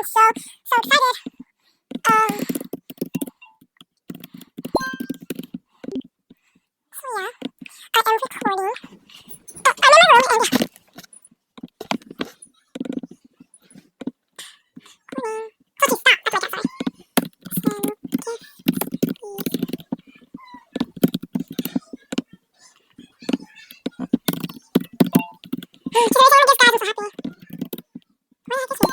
I'm so excited. So yeah, I am recording. I'm in my room and yeah. Okay, stop. That's my cat, sorry. Today's one of those guys who's so happy. Where the heck is he?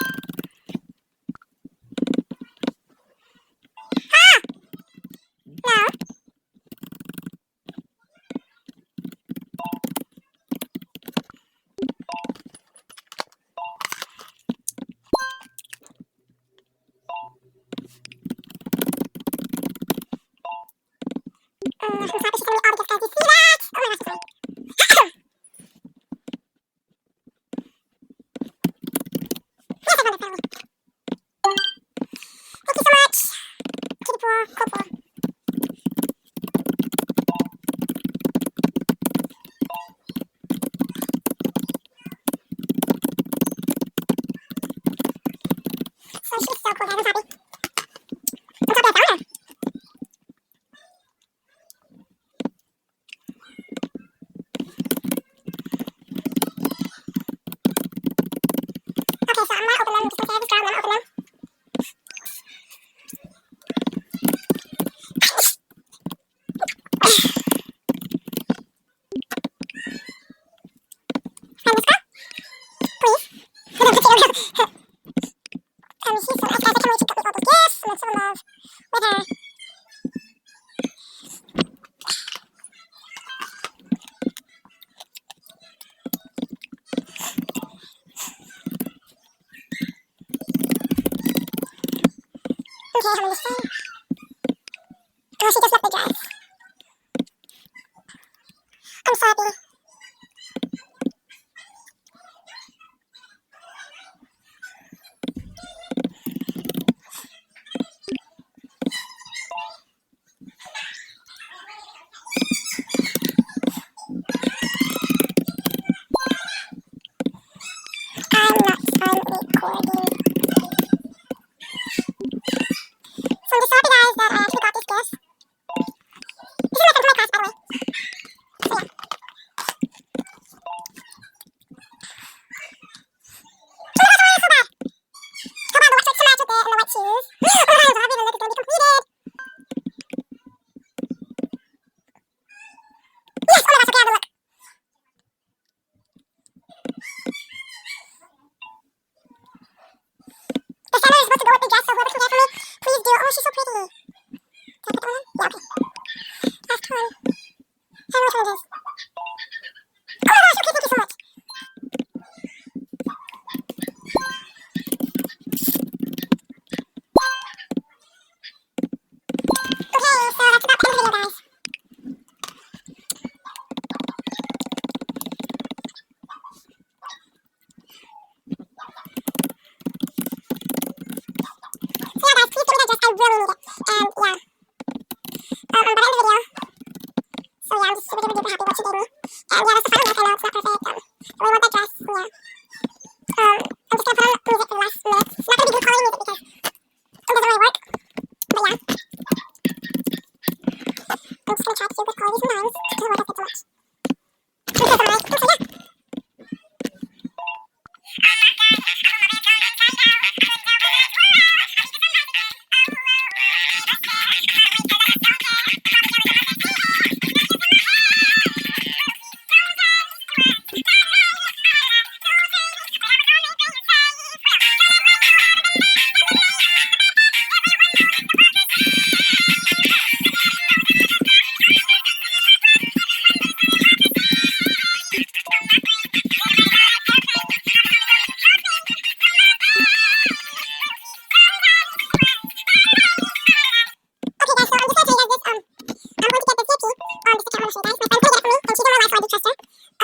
No. I'm so happy she's sending me all the gifts, guys. You see that? Oh my gosh, it's funny. Yes, I found it, finally. Thank you so much. Kitty poor, cool poor. So she's so cool, guys. I'm so happy. I'm so happy I found her. Okay, so I'm gonna open them. Just gonna say this girl, I'm gonna open them. Find this girl, please. She's so nice, guys. I can't believe she got me all those gifts. I'm so in love with her. Okay, how many say? Oh, she just left the dress. I'm so happy. I'm recording. So I'm just so happy, guys, that I actually got these gifts. This is my friend from my class, by the way. So yeah. Oh my gosh, so bad. So bad, the white shirts to match with it and the white shoes. Oh my god, I'm so happy the look is going to be completed. Yes, oh my gosh, okay, I have the look. The center is supposed to go with the dress, so whoever can get it for me, please do. Oh, she's so pretty. Can I put that one on? Yeah, okay. Last one. I don't know which one it is. Oh my gosh, okay, thank you so much. Okay, so that's about the end of the video, guys. So yeah, guys, please give me that dress. I really need it. And yeah. But I end the video. So yeah, I'm just super duper happy what she gave me. And yeah, that's the final look. I know it's not perfect. I really want that dress. So yeah. I'm just gonna put on music for the last minute. It's not gonna be good quality music because it doesn't really work. But yeah. I'm just gonna try to do good quality sometimes. It doesn't work as good so much. Okay, so alright. So yeah.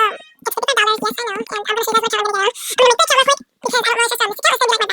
It's $55, yes, I know, and I'm going to show you guys my challenge video. I'm going to make that challenge quick because I don't know, it's just a secret, it's going to be like my